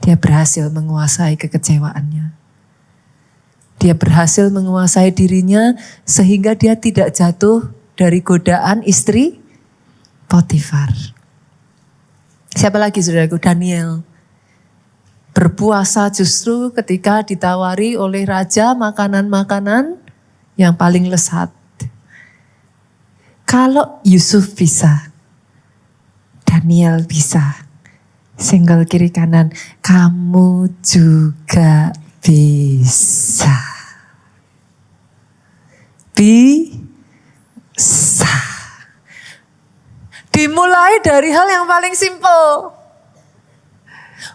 Dia berhasil menguasai kekecewaannya. Dia berhasil menguasai dirinya sehingga dia tidak jatuh dari godaan istri Potifar. Siapa lagi saudaraku? Daniel. Berpuasa justru ketika ditawari oleh raja makanan-makanan yang paling lesat. Kalau Yusuf bisa, Daniel bisa. Senggol kiri kanan, kamu juga bisa. Bisa. Dimulai dari hal yang paling simpel.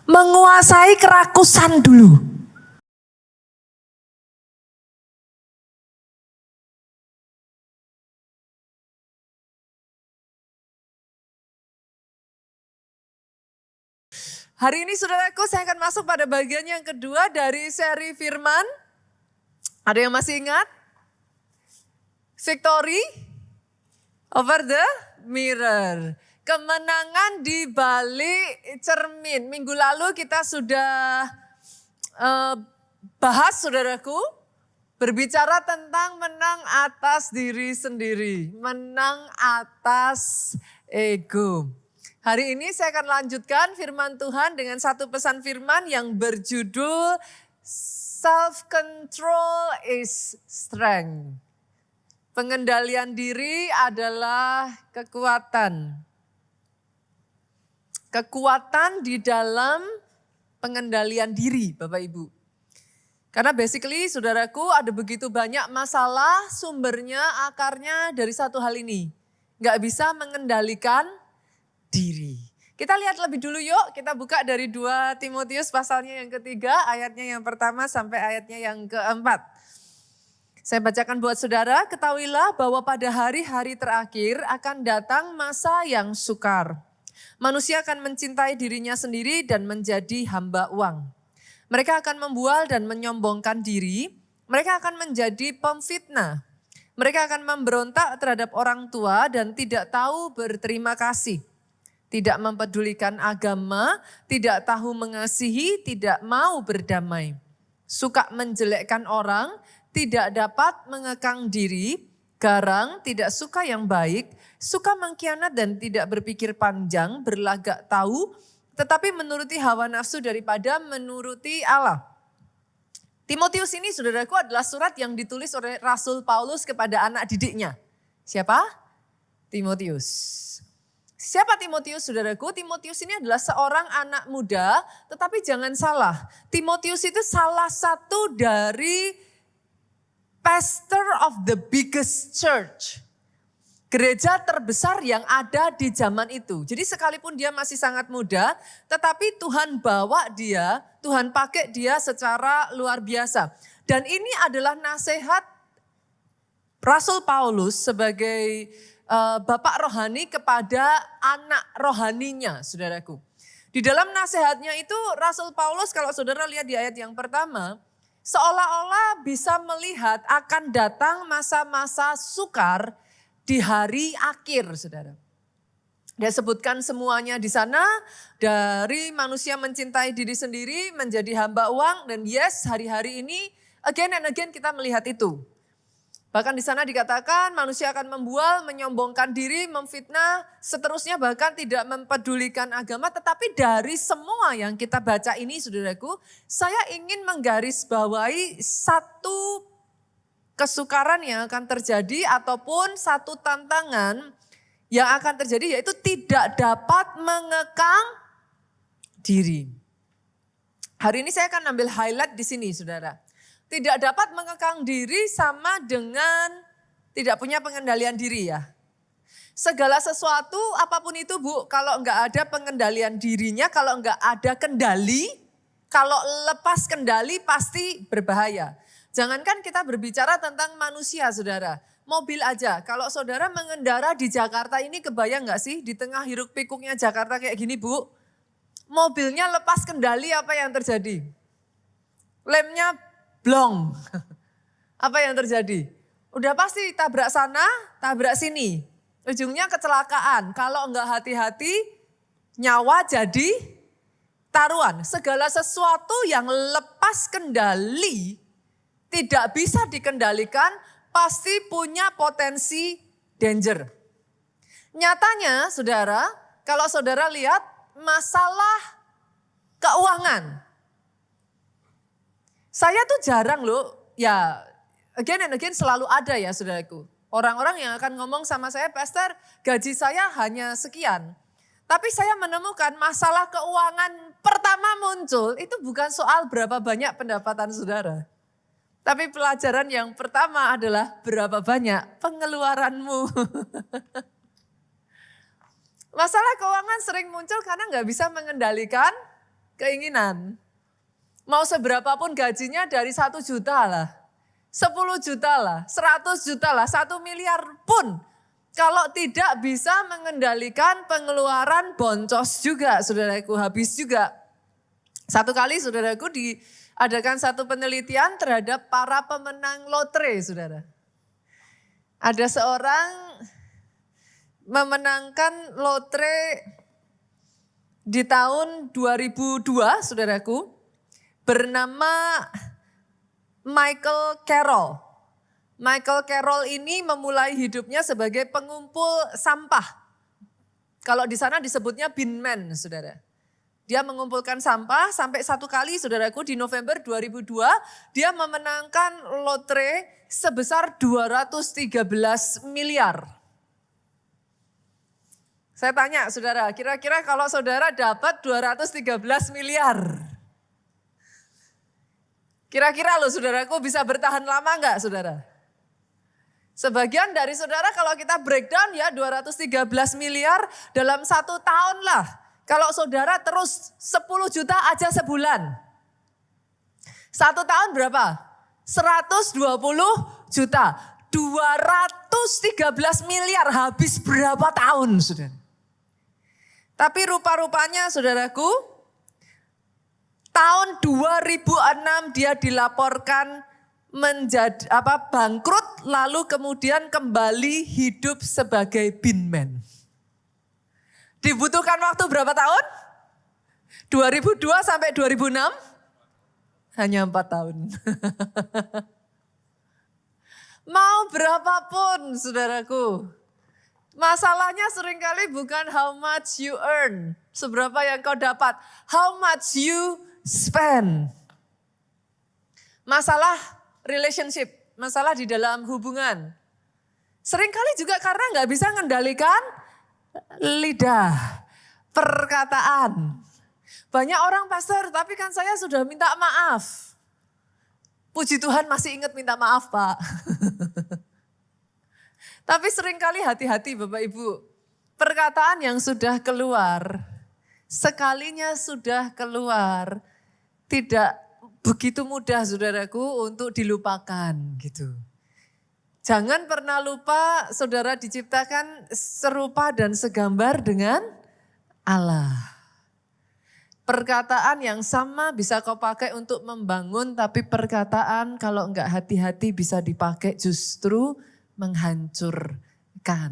Menguasai kerakusan dulu. Hari ini saudaraku saya akan masuk pada bagian yang kedua dari seri firman. Ada yang masih ingat? Victory over the mirror. Kemenangan di balik cermin. Minggu lalu kita sudah bahas saudaraku. Berbicara tentang menang atas diri sendiri. Menang atas ego. Hari ini saya akan lanjutkan firman Tuhan dengan satu pesan firman yang berjudul Self-control is strength. Pengendalian diri adalah kekuatan. Kekuatan di dalam pengendalian diri Bapak Ibu. Karena basically saudaraku ada begitu banyak masalah sumbernya akarnya dari satu hal ini. Gak bisa mengendalikan diri. Kita lihat lebih dulu yuk, kita buka dari 2 Timotius pasalnya yang ketiga, ayatnya yang pertama sampai ayatnya yang keempat. Saya bacakan buat saudara, ketahuilah bahwa pada hari-hari terakhir akan datang masa yang sukar. Manusia akan mencintai dirinya sendiri dan menjadi hamba uang. Mereka akan membual dan menyombongkan diri, mereka akan menjadi pemfitnah. Mereka akan memberontak terhadap orang tua dan tidak tahu berterima kasih. Tidak mempedulikan agama, tidak tahu mengasihi, tidak mau berdamai. Suka menjelekkan orang, tidak dapat mengekang diri, garang, tidak suka yang baik, suka mengkhianat dan tidak berpikir panjang, berlagak tahu, tetapi menuruti hawa nafsu daripada menuruti Allah. Timotius ini saudaraku adalah surat yang ditulis oleh Rasul Paulus kepada anak didiknya. Siapa? Timotius. Siapa Timotius saudaraku? Timotius ini adalah seorang anak muda, tetapi jangan salah. Timotius itu salah satu dari pastor of the biggest church. Gereja terbesar yang ada di zaman itu. Jadi sekalipun dia masih sangat muda, tetapi Tuhan bawa dia, Tuhan pakai dia secara luar biasa. Dan ini adalah nasihat Rasul Paulus sebagai bapak rohani kepada anak rohaninya, saudaraku. Di dalam nasihatnya itu Rasul Paulus kalau saudara lihat di ayat yang pertama, seolah-olah bisa melihat akan datang masa-masa sukar di hari akhir, saudara. Dia sebutkan semuanya di sana, dari manusia mencintai diri sendiri menjadi hamba uang, dan yes, hari-hari ini again and again kita melihat itu. Bahkan di sana dikatakan manusia akan membual, menyombongkan diri, memfitnah, seterusnya bahkan tidak mempedulikan agama. Tetapi dari semua yang kita baca ini saudaraku, saya ingin menggarisbawahi satu kesukaran yang akan terjadi ataupun satu tantangan yang akan terjadi, yaitu tidak dapat mengekang diri. Hari ini saya akan ambil highlight di sini saudara. Tidak dapat mengekang diri sama dengan tidak punya pengendalian diri ya. Segala sesuatu apapun itu Bu, kalau enggak ada pengendalian dirinya, kalau enggak ada kendali, kalau lepas kendali pasti berbahaya. Jangankan kita berbicara tentang manusia saudara, mobil aja. Kalau saudara mengendara di Jakarta ini kebayang enggak sih di tengah hiruk pikuknya Jakarta kayak gini Bu. Mobilnya lepas kendali apa yang terjadi? Lemnya blong. Apa yang terjadi? Udah pasti tabrak sana, tabrak sini. Ujungnya kecelakaan. Kalau enggak hati-hati, nyawa jadi taruhan. Segala sesuatu yang lepas kendali, tidak bisa dikendalikan, pasti punya potensi danger. Nyatanya saudara, kalau saudara lihat masalah keuangan. Saya tuh jarang loh, ya again and again selalu ada ya saudaraku. Orang-orang yang akan ngomong sama saya, Pastor gaji saya hanya sekian. Tapi saya menemukan masalah keuangan pertama muncul itu bukan soal berapa banyak pendapatan saudara. Tapi pelajaran yang pertama adalah berapa banyak pengeluaranmu. Masalah keuangan sering muncul karena nggak bisa mengendalikan keinginan. Mau seberapapun gajinya dari 1 juta lah, 10 juta lah, 100 juta lah, 1 miliar pun. Kalau tidak bisa mengendalikan pengeluaran boncos juga, saudaraku, habis juga. Satu kali saudaraku diadakan satu penelitian terhadap para pemenang lotre, saudara. Ada seorang memenangkan lotre di tahun 2002, saudaraku, bernama Michael Carroll. Michael Carroll ini memulai hidupnya sebagai pengumpul sampah. Kalau di sana disebutnya binman, saudara. Dia mengumpulkan sampah sampai satu kali, saudaraku, di November 2002 dia memenangkan lotre sebesar 213 miliar. Saya tanya saudara, kira-kira kalau saudara dapat 213 miliar. Kira-kira loh saudaraku bisa bertahan lama enggak saudara? Sebagian dari saudara kalau kita breakdown ya 213 miliar dalam 1 tahun lah. Kalau saudara terus 10 juta aja sebulan. 1 tahun berapa? 120 juta. 213 miliar habis berapa tahun saudara? Tapi rupa-rupanya saudaraku, tahun 2006 dia dilaporkan bangkrut lalu kemudian kembali hidup sebagai binman. Dibutuhkan waktu berapa tahun? 2002 sampai 2006? Hanya 4 tahun. Mau berapapun saudaraku. Masalahnya seringkali bukan how much you earn, seberapa yang kau dapat, how much you spend. Masalah relationship, masalah di dalam hubungan. Seringkali juga karena nggak bisa mengendalikan lidah, perkataan. Banyak orang pastor, tapi kan saya sudah minta maaf. Puji Tuhan masih ingat minta maaf Pak. Tapi seringkali hati-hati Bapak Ibu, perkataan yang sudah keluar, sekalinya sudah keluar, tidak begitu mudah saudaraku untuk dilupakan gitu. Jangan pernah lupa saudara diciptakan serupa dan segambar dengan Allah. Perkataan yang sama bisa kau pakai untuk membangun, tapi perkataan kalau enggak hati-hati bisa dipakai justru menghancurkan.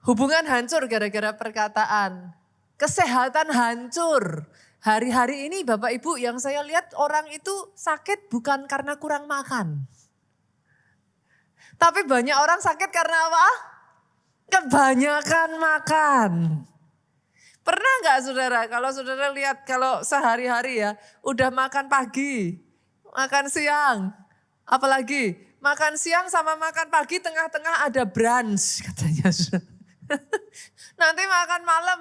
Hubungan hancur gara-gara perkataan. Kesehatan hancur. Hari-hari ini Bapak Ibu yang saya lihat orang itu sakit bukan karena kurang makan. Tapi banyak orang sakit karena apa? Kebanyakan makan. Pernah nggak saudara, kalau saudara lihat kalau sehari-hari ya, udah makan pagi, makan siang, apalagi makan siang sama makan pagi tengah-tengah ada brunch katanya. Nanti makan malam,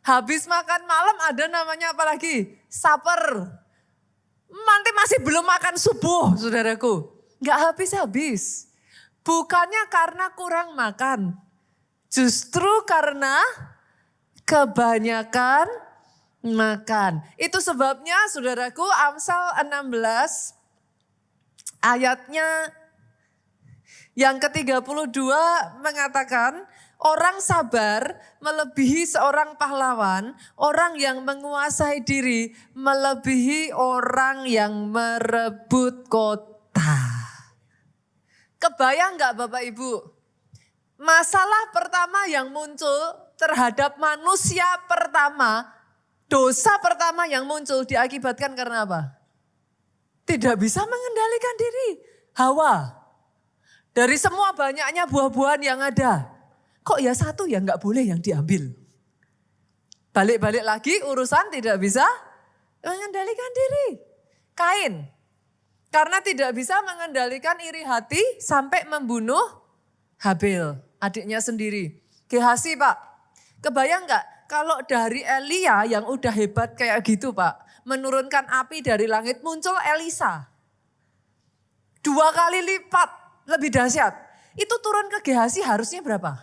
habis makan malam ada namanya apalagi? Supper. Nanti masih belum makan subuh saudaraku. Nggak habis-habis. Bukannya karena kurang makan. Justru karena kebanyakan makan. Itu sebabnya saudaraku Amsal 16 ayatnya yang ke-32 mengatakan, orang sabar melebihi seorang pahlawan, orang yang menguasai diri melebihi orang yang merebut kota. Kebayang gak Bapak Ibu? Masalah pertama yang muncul terhadap manusia pertama Dosa pertama yang muncul diakibatkan karena apa? Tidak bisa mengendalikan diri. Hawa. Dari semua banyaknya buah-buahan yang ada. Kok ya satu yang gak boleh yang diambil. Balik-balik lagi urusan tidak bisa mengendalikan diri. Kain. Karena tidak bisa mengendalikan iri hati sampai membunuh Habil. Adiknya sendiri. Gehasi Pak. Kebayang gak? Kalau dari Elia yang udah hebat kayak gitu Pak, menurunkan api dari langit, muncul Elisa. 2 kali lipat lebih dahsyat. Itu turun ke Gehasi harusnya berapa?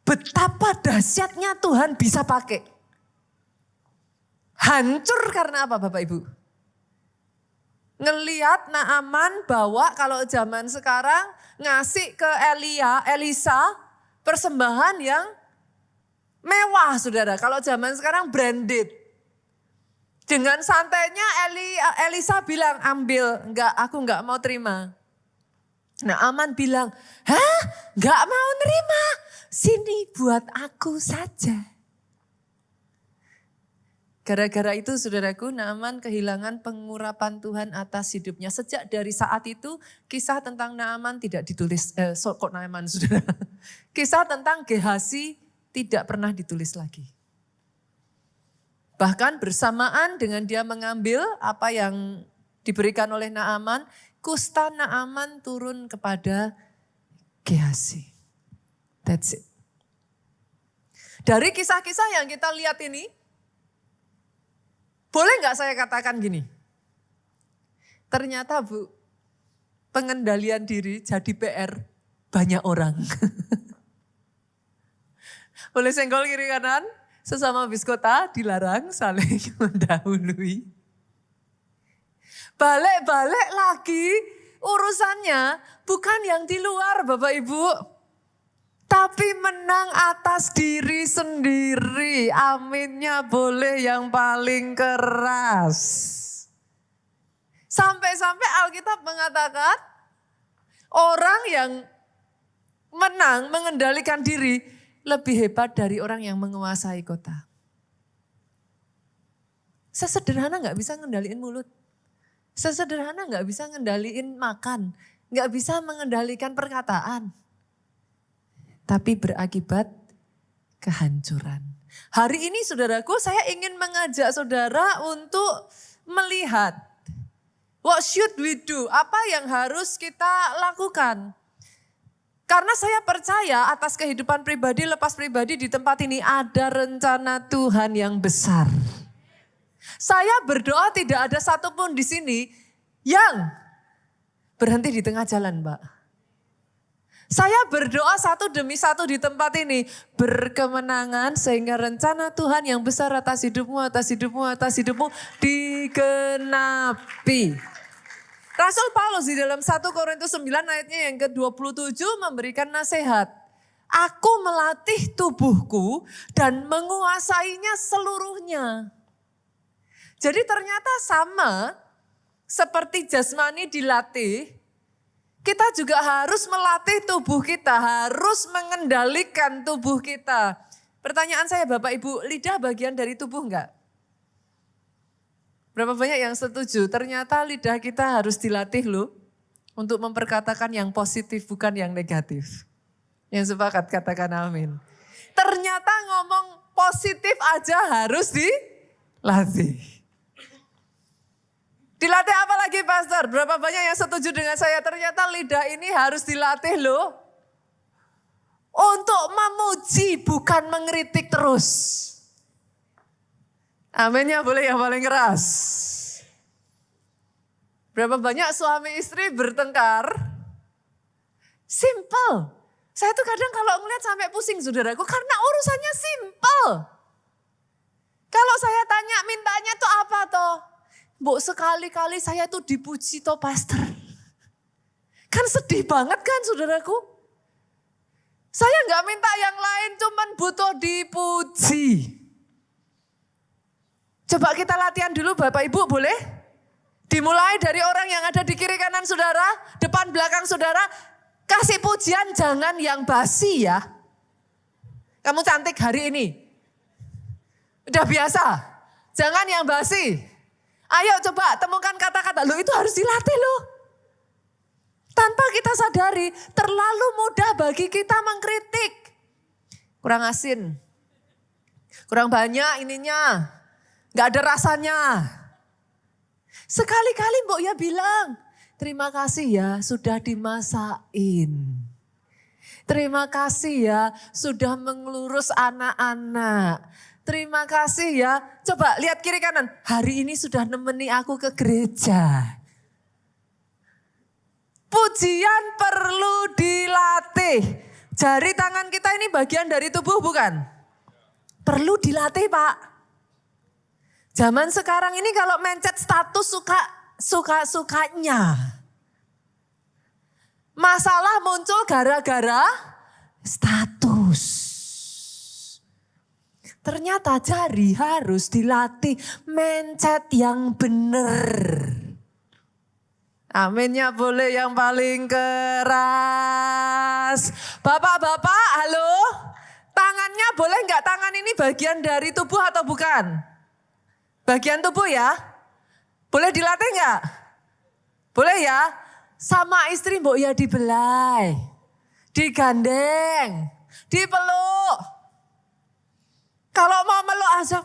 Betapa dahsyatnya Tuhan bisa pakai. Hancur karena apa Bapak Ibu? Ngeliat Naaman bawa kalau zaman sekarang ngasih ke Elisa persembahan yang mewah saudara, kalau zaman sekarang branded. Dengan santainya Elisa bilang ambil, aku enggak mau terima. Nah Aman bilang, hah enggak mau nerima, sini buat aku saja. Gara-gara itu saudaraku, Naaman kehilangan pengurapan Tuhan atas hidupnya. Sejak dari saat itu kisah tentang Naaman tidak ditulis, kok Naaman saudara. Kisah tentang Gehasi tidak pernah ditulis lagi. Bahkan bersamaan dengan dia mengambil apa yang diberikan oleh Naaman, kusta Naaman turun kepada Gehasi. That's it. Dari kisah-kisah yang kita lihat ini, boleh nggak saya katakan gini? Ternyata Bu, pengendalian diri jadi PR banyak orang. Boleh senggol kiri kanan, sesama biskota dilarang saling mendahului. Balik-balik lagi urusannya bukan yang di luar Bapak Ibu. Tapi menang atas diri sendiri. Aminnya boleh yang paling keras. Sampai-sampai Alkitab mengatakan orang yang menang mengendalikan diri lebih hebat dari orang yang menguasai kota. Sesederhana gak bisa ngendaliin mulut. Sesederhana gak bisa ngendaliin makan. Gak bisa mengendalikan perkataan. Tapi berakibat kehancuran. Hari ini saudaraku, saya ingin mengajak saudara untuk melihat. What should we do? Apa yang harus kita lakukan? Karena saya percaya atas kehidupan pribadi, lepas pribadi di tempat ini ada rencana Tuhan yang besar. Saya berdoa tidak ada satupun di sini yang berhenti di tengah jalan, Mbak. Saya berdoa satu demi satu di tempat ini berkemenangan sehingga rencana Tuhan yang besar atas hidupmu, atas hidupmu, atas hidupmu digenapi. Rasul Paulus di dalam 1 Korintus 9 ayatnya yang ke-27 memberikan nasihat. Aku melatih tubuhku dan menguasainya seluruhnya. Jadi ternyata sama seperti jasmani dilatih, kita juga harus melatih tubuh kita, harus mengendalikan tubuh kita. Pertanyaan saya Bapak Ibu, lidah bagian dari tubuh enggak? Berapa banyak yang setuju? Ternyata lidah kita harus dilatih loh untuk memperkatakan yang positif bukan yang negatif. Yang sepakat katakan amin. Ternyata ngomong positif aja harus dilatih. Dilatih apa lagi Pastor? Berapa banyak yang setuju dengan saya? Ternyata lidah ini harus dilatih loh. Untuk memuji bukan mengkritik terus. Aminnya boleh yang paling keras. Berapa banyak suami istri bertengkar? Simple. Saya tuh kadang kalau ngeliat sampai pusing saudaraku karena urusannya simple. Kalau saya tanya mintanya tuh apa toh? Bu sekali-kali saya tuh dipuji toh pastor. Kan sedih banget kan saudaraku? Saya gak minta yang lain cuman butuh dipuji. Coba kita latihan dulu Bapak Ibu boleh? Dimulai dari orang yang ada di kiri kanan saudara, depan belakang saudara. Kasih pujian jangan yang basi ya. Kamu cantik hari ini. Udah biasa. Jangan yang basi. Ayo coba temukan kata-kata. Loh itu harus dilatih loh. Tanpa kita sadari, terlalu mudah bagi kita mengkritik. Kurang asin. Kurang banyak ininya. Gak ada rasanya. Sekali-kali Mbok ya bilang, terima kasih ya sudah dimasakin. Terima kasih ya sudah mengurus anak-anak. Terima kasih ya. Coba lihat kiri kanan. Hari ini sudah nemeni aku ke gereja. Pujian perlu dilatih. Jari tangan kita ini bagian dari tubuh bukan? Perlu dilatih Pak. Zaman sekarang ini kalau mencet status suka-sukanya. Masalah muncul gara-gara status. Ternyata jari harus dilatih mencet yang benar. Aminnya boleh yang paling keras. Bapak-bapak, halo. Tangannya boleh nggak tangan ini bagian dari tubuh atau bukan? Bagian tubuh ya. Boleh dilatih nggak? Boleh ya. Sama istri Mbok ya dibelai. Digandeng. Dipeluk. Kalau mau meluk aja.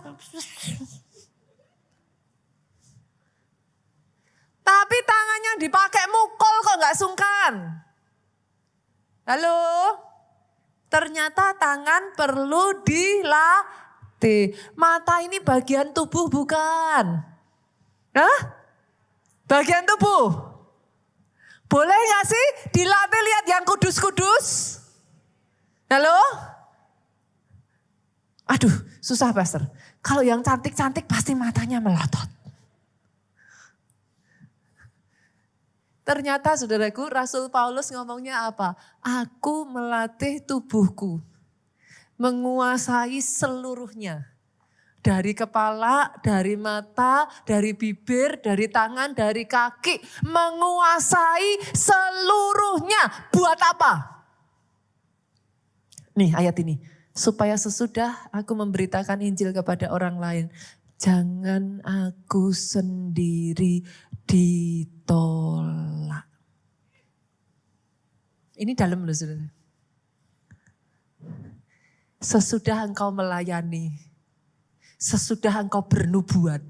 Tapi tangannya dipakai mukul kok nggak sungkan. Halo? Ternyata tangan perlu dilatih. Mata ini bagian tubuh bukan? Hah? Bagian tubuh? Boleh nggak sih dilatih lihat yang kudus-kudus? Halo? Aduh susah pastor. Kalau yang cantik-cantik pasti matanya melotot. Ternyata saudaraku Rasul Paulus ngomongnya apa? Aku melatih tubuhku. Menguasai seluruhnya. Dari kepala, dari mata, dari bibir, dari tangan, dari kaki. Menguasai seluruhnya. Buat apa? Nih ayat ini. Supaya sesudah aku memberitakan Injil kepada orang lain. Jangan aku sendiri ditolak. Ini dalam loh saudara. Sesudah engkau melayani, sesudah engkau bernubuat,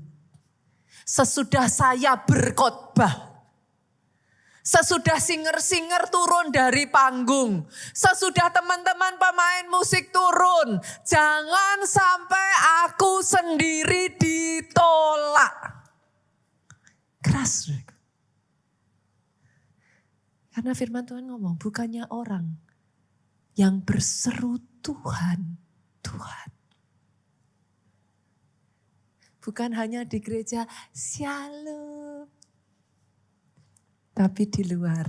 sesudah saya berkhotbah, sesudah singer-singer turun dari panggung, sesudah teman-teman pemain musik turun, jangan sampai aku sendiri ditolak. Keras. Karena firman Tuhan ngomong, bukannya orang yang berseru Tuhan, Tuhan. Bukan hanya di gereja, shalom. Tapi di luar,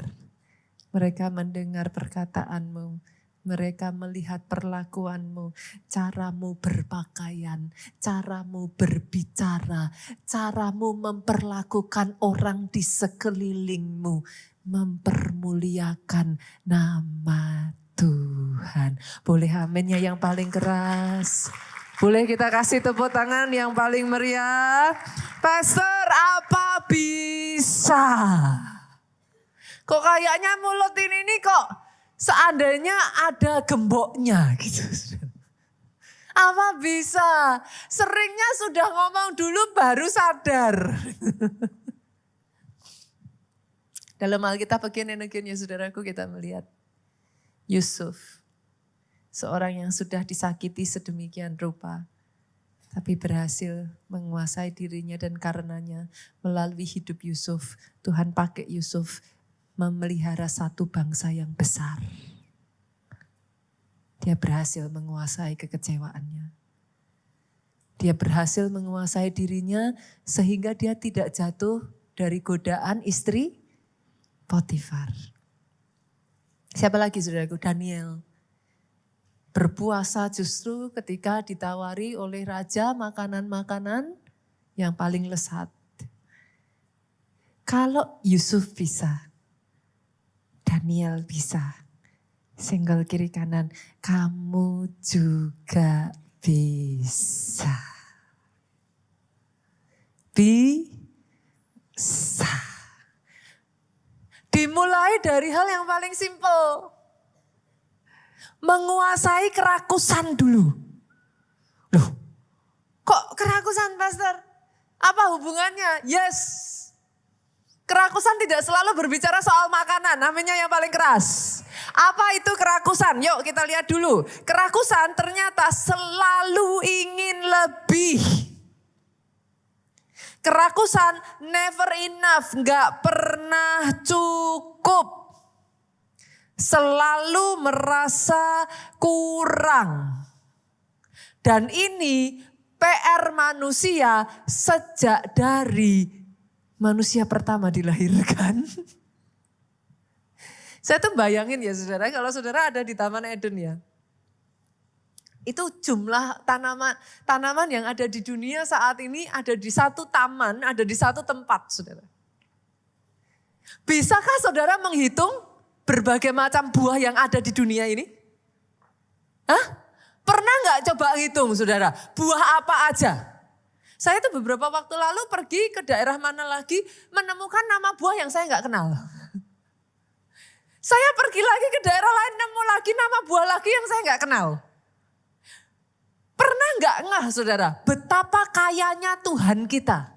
mereka mendengar perkataanmu. Mereka melihat perlakuanmu, caramu berpakaian, caramu berbicara, caramu memperlakukan orang di sekelilingmu, mempermuliakan nama Tuhan. Boleh aminnya yang paling keras. Boleh kita kasih tepuk tangan yang paling meriah. Pastor, apa bisa? Kok kayaknya mulut ini kok seandainya ada gemboknya gitu. Apa bisa? Seringnya sudah ngomong dulu baru sadar. Dalam Alkitab bagian yang saudaraku kita melihat Yusuf. Seorang yang sudah disakiti sedemikian rupa. Tapi berhasil menguasai dirinya dan karenanya melalui hidup Yusuf. Tuhan pakai Yusuf memelihara satu bangsa yang besar. Dia berhasil menguasai kekecewaannya. Dia berhasil menguasai dirinya sehingga dia tidak jatuh dari godaan istri Potifar. Siapa lagi saudaraku? Daniel. Berpuasa justru ketika ditawari oleh raja makanan-makanan yang paling lesat. Kalau Yusuf bisa, Daniel bisa. Senggol kiri kanan, kamu juga bisa. bisa. Dimulai dari hal yang paling simpel. Menguasai kerakusan dulu. Loh, kok kerakusan, Pastor? Apa hubungannya? Yes. Kerakusan tidak selalu berbicara soal makanan, namanya yang paling keras. Apa itu kerakusan? Yuk kita lihat dulu. Kerakusan ternyata selalu ingin lebih. Kerakusan never enough, gak pernah cukup. Selalu merasa kurang. Dan ini PR manusia sejak dari manusia pertama dilahirkan. Saya tuh bayangin ya saudara, kalau saudara ada di Taman Eden ya. Itu jumlah tanaman yang ada di dunia saat ini ada di satu taman, ada di satu tempat saudara. Bisakah saudara menghitung berbagai macam buah yang ada di dunia ini? Hah? Pernah nggak coba hitung saudara, buah apa aja? Saya tuh beberapa waktu lalu pergi ke daerah mana lagi menemukan nama buah yang saya nggak kenal. Saya pergi lagi ke daerah lain nemu lagi nama buah lagi yang saya nggak kenal. Pernah nggak ngeh saudara, betapa kayanya Tuhan kita.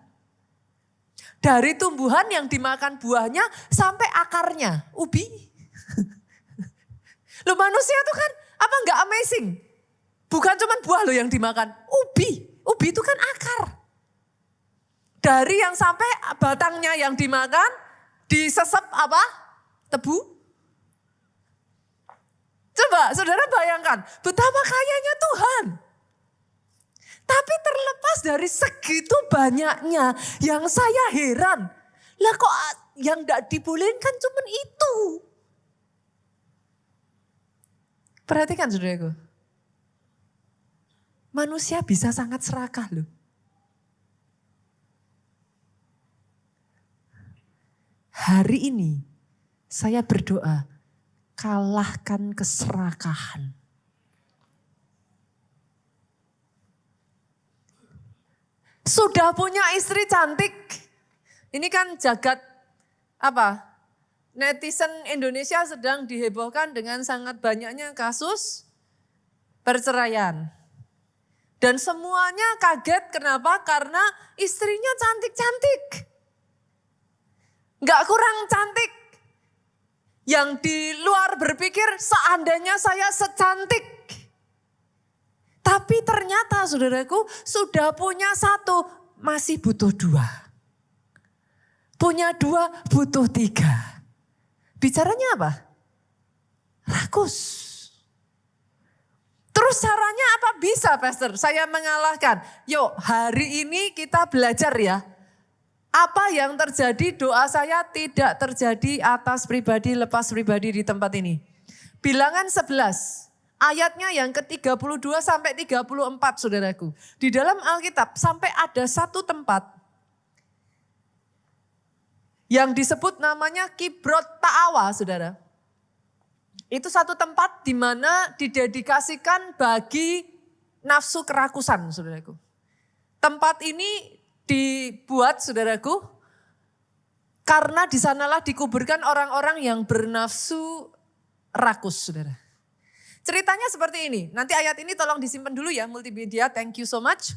Dari tumbuhan yang dimakan buahnya sampai akarnya, ubi. Loh manusia tuh kan apa nggak amazing? Bukan cuma buah loh yang dimakan, ubi. Ubi itu kan akar. Dari yang sampai batangnya yang dimakan, disesep apa? Tebu. Coba saudara bayangkan, betapa kayanya Tuhan. Tapi terlepas dari segitu banyaknya yang saya heran. Lah kok yang gak dibolehin kan cuma itu. Perhatikan saudaraku. Manusia bisa sangat serakah loh. Hari ini saya berdoa, kalahkan keserakahan. Sudah punya istri cantik. Ini kan jagat apa? Netizen Indonesia sedang dihebohkan dengan sangat banyaknya kasus perceraian. Dan semuanya kaget kenapa? Karena istrinya cantik-cantik. Gak kurang cantik. Yang di luar berpikir seandainya saya secantik. Tapi ternyata saudaraku sudah punya satu masih butuh dua. Punya dua butuh tiga. Bicaranya apa? Rakus. Terus caranya apa bisa Pastor? Saya mengalahkan. Yuk hari ini kita belajar ya. Apa yang terjadi doa saya tidak terjadi atas pribadi lepas pribadi di tempat ini. Bilangan 11 ayatnya yang ke-32 sampai 34 saudaraku. Di dalam Alkitab sampai ada satu tempat yang disebut namanya Kibrot Ta'awa saudara. Itu satu tempat di mana didedikasikan bagi nafsu kerakusan saudaraku. Tempat ini dibuat saudaraku karena di sanalah dikuburkan orang-orang yang bernafsu rakus saudara. Ceritanya seperti ini, nanti ayat ini tolong disimpan dulu ya multimedia, thank you so much.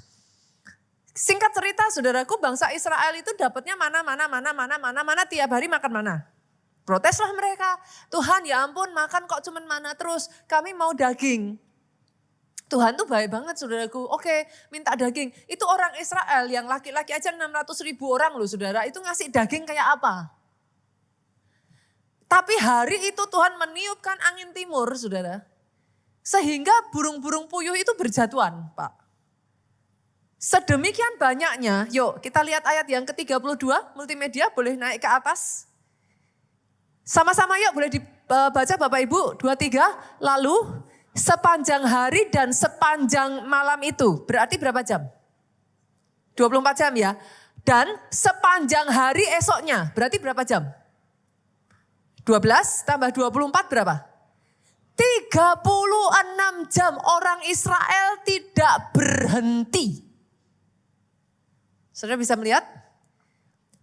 Singkat cerita saudaraku, bangsa Israel itu dapatnya mana tiap hari makan mana. Proteslah mereka, Tuhan ya ampun makan kok cuman mana terus, kami mau daging. Tuhan tuh baik banget saudaraku, oke minta daging. Itu orang Israel yang laki-laki aja 600.000 orang loh saudara, itu ngasih daging kayak apa? Tapi hari itu Tuhan meniupkan angin timur saudara. Sehingga burung-burung puyuh itu berjatuhan Pak. Sedemikian banyaknya, yuk kita lihat ayat yang ke-32, multimedia boleh naik ke atas. Sama-sama yuk boleh dibaca Bapak Ibu, 23, lalu sepanjang hari dan sepanjang malam itu, berarti berapa jam? 24 jam ya. Dan sepanjang hari esoknya, berarti berapa jam? 12 tambah 24 berapa? 36 jam orang Israel tidak berhenti. Saudara bisa melihat?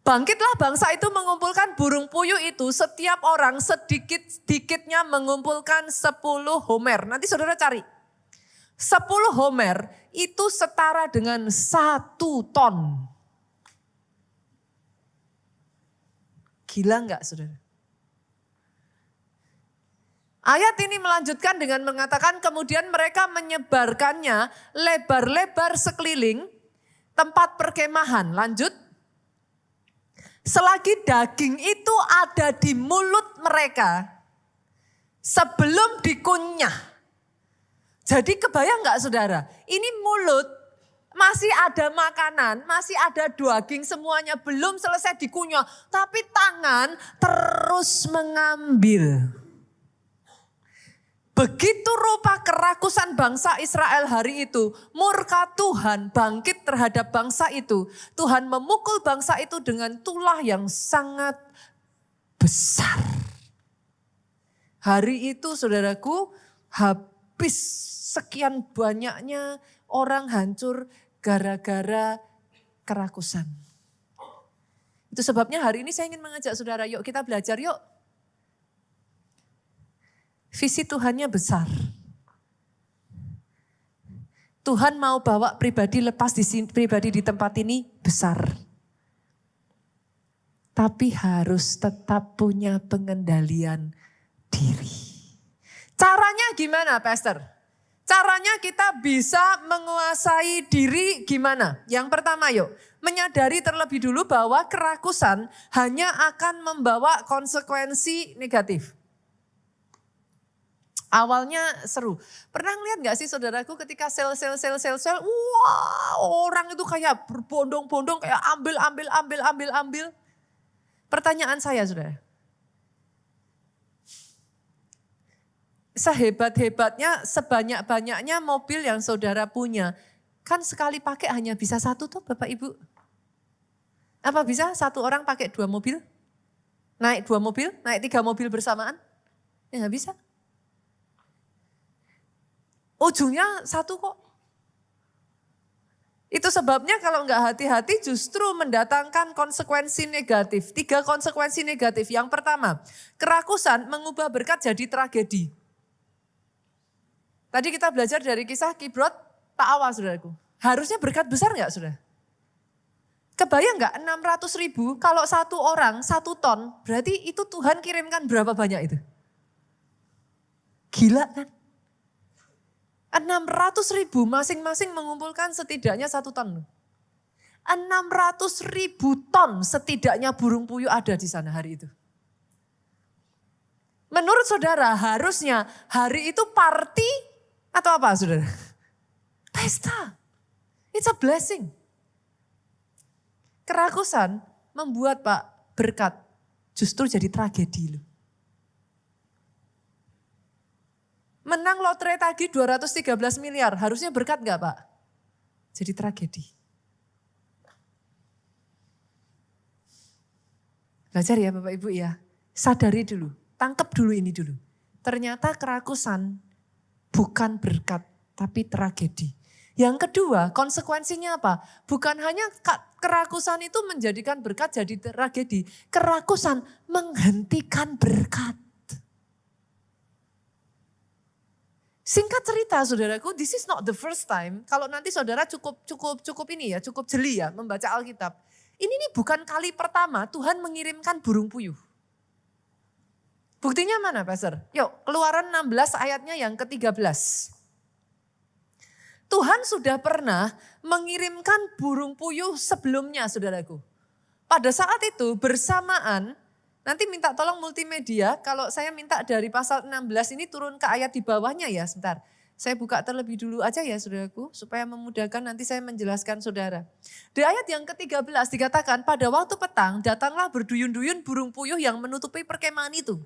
Bangkitlah bangsa itu mengumpulkan burung puyuh itu, setiap orang sedikit-sedikitnya mengumpulkan 10 homer. Nanti saudara cari. 10 homer itu setara dengan 1 ton. Gila enggak saudara? Ayat ini melanjutkan dengan mengatakan kemudian mereka menyebarkannya lebar-lebar sekeliling tempat perkemahan. Lanjut. Selagi daging itu ada di mulut mereka sebelum dikunyah. Jadi kebayang enggak saudara? Ini mulut masih ada makanan, masih ada daging semuanya belum selesai dikunyah. Tapi tangan terus mengambil. Begitu rupa kerakusan bangsa Israel hari itu, murka Tuhan bangkit terhadap bangsa itu. Tuhan memukul bangsa itu dengan tulah yang sangat besar. Hari itu saudaraku, habis sekian banyaknya orang hancur gara-gara kerakusan. Itu sebabnya hari ini saya ingin mengajak saudara, yuk kita belajar yuk. Visi Tuhannya besar. Tuhan mau bawa pribadi lepas pribadi di tempat ini besar. Tapi harus tetap punya pengendalian diri. Caranya gimana, Pastor? Caranya kita bisa menguasai diri gimana? Yang pertama yuk, menyadari terlebih dulu bahwa kerakusan hanya akan membawa konsekuensi negatif. Awalnya seru. Pernah ngeliat gak sih saudaraku ketika sel, wah orang itu kayak berbondong-bondong kayak ambil. Pertanyaan saya saudara. Sehebat-hebatnya, sebanyak-banyaknya mobil yang saudara punya. Kan sekali pakai hanya bisa 1 tuh Bapak Ibu. Apa bisa 1 orang pakai 2 mobil? Naik 2 mobil, naik 3 mobil bersamaan? Ya gak bisa. Ujungnya 1 kok. Itu sebabnya kalau nggak hati-hati justru mendatangkan konsekuensi negatif. 3 konsekuensi negatif. Yang pertama, kerakusan mengubah berkat jadi tragedi. Tadi kita belajar dari kisah Kibrot Ta'awa saudaraku. Harusnya berkat besar nggak saudara? Kebayang nggak 600.000 kalau 1 orang 1 ton, berarti itu Tuhan kirimkan berapa banyak itu? Gila kan? 600.000 masing-masing mengumpulkan setidaknya 1 ton. 600.000 ton setidaknya burung puyuh ada di sana hari itu. Menurut saudara harusnya hari itu party atau apa saudara? Pesta. It's a blessing. Kerakusan membuat Pak berkat justru jadi tragedi loh. Menang lotre tagih 213 miliar, harusnya berkat enggak Pak? Jadi tragedi. Belajar ya Bapak Ibu ya, sadari dulu, tangkap dulu ini dulu. Ternyata kerakusan bukan berkat, tapi tragedi. Yang kedua, konsekuensinya apa? Bukan hanya kerakusan itu menjadikan berkat jadi tragedi. Kerakusan menghentikan berkat. Singkat cerita saudaraku, this is not the first time. Kalau nanti saudara cukup ini ya, cukup jeli ya membaca Alkitab. Ini bukan kali pertama Tuhan mengirimkan burung puyuh. Buktinya mana Pastor? Yuk Keluaran 16 ayatnya yang ke-13. Tuhan sudah pernah mengirimkan burung puyuh sebelumnya saudaraku. Pada saat itu bersamaan, nanti minta tolong multimedia, kalau saya minta dari pasal 16 ini turun ke ayat di bawahnya ya, sebentar. Saya buka terlebih dulu aja ya saudaraku, supaya memudahkan nanti saya menjelaskan saudara. Di ayat yang ke-13 dikatakan, pada waktu petang datanglah berduyun-duyun burung puyuh yang menutupi perkemahan itu.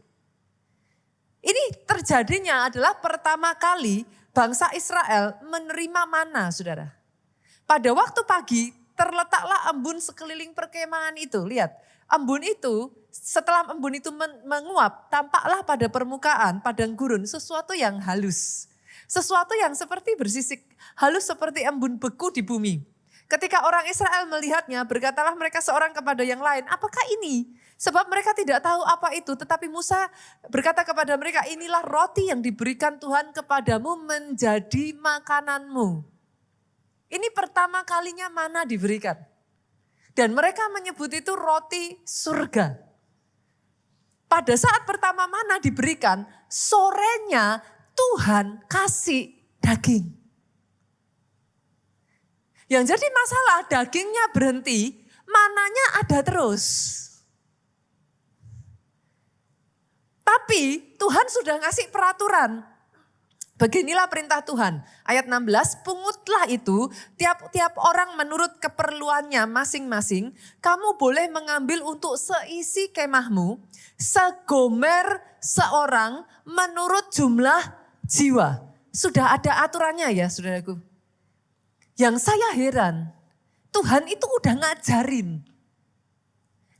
Ini terjadinya adalah pertama kali bangsa Israel menerima mana saudara. Pada waktu pagi terletaklah embun sekeliling perkemahan itu, lihat. Embun itu, setelah embun itu menguap, tampaklah pada permukaan padang gurun sesuatu yang halus. Sesuatu yang seperti bersisik, halus seperti embun beku di bumi. Ketika orang Israel melihatnya, berkatalah mereka seorang kepada yang lain, apakah ini? Sebab mereka tidak tahu apa itu. Tetapi Musa berkata kepada mereka, inilah roti yang diberikan Tuhan kepadamu menjadi makananmu. Ini pertama kalinya mana diberikan. Dan mereka menyebut itu roti surga. Pada saat pertama mana diberikan, sorenya Tuhan kasih daging. Yang jadi masalah dagingnya berhenti, mananya ada terus. Tapi Tuhan sudah ngasih peraturan. Beginilah perintah Tuhan. Ayat 16, pungutlah itu tiap-tiap orang menurut keperluannya masing-masing. Kamu boleh mengambil untuk seisi kemahmu, segomer seorang menurut jumlah jiwa. Sudah ada aturannya ya saudaraku. Yang saya heran, Tuhan itu udah ngajarin.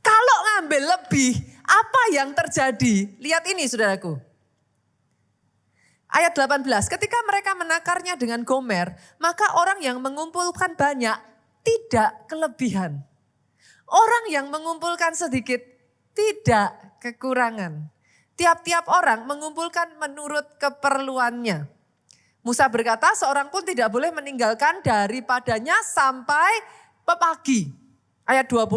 Kalau ngambil lebih, apa yang terjadi? Lihat ini saudaraku. Ayat 18, ketika mereka menakarnya dengan gomer, maka orang yang mengumpulkan banyak tidak kelebihan. Orang yang mengumpulkan sedikit tidak kekurangan. Tiap-tiap orang mengumpulkan menurut keperluannya. Musa berkata seorang pun tidak boleh meninggalkan daripadanya sampai pagi. Ayat 20,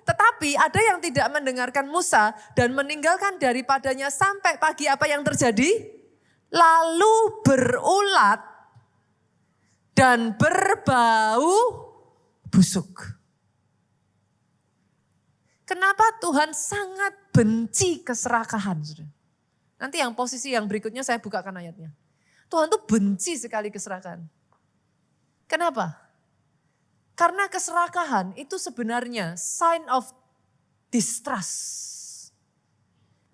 tetapi ada yang tidak mendengarkan Musa dan meninggalkan daripadanya sampai pagi. Apa yang terjadi? Lalu berulat dan berbau busuk. Kenapa Tuhan sangat benci keserakahan? Nanti yang posisi yang berikutnya saya bukakan ayatnya. Tuhan tuh benci sekali keserakahan. Kenapa? Karena keserakahan itu sebenarnya sign of distrust.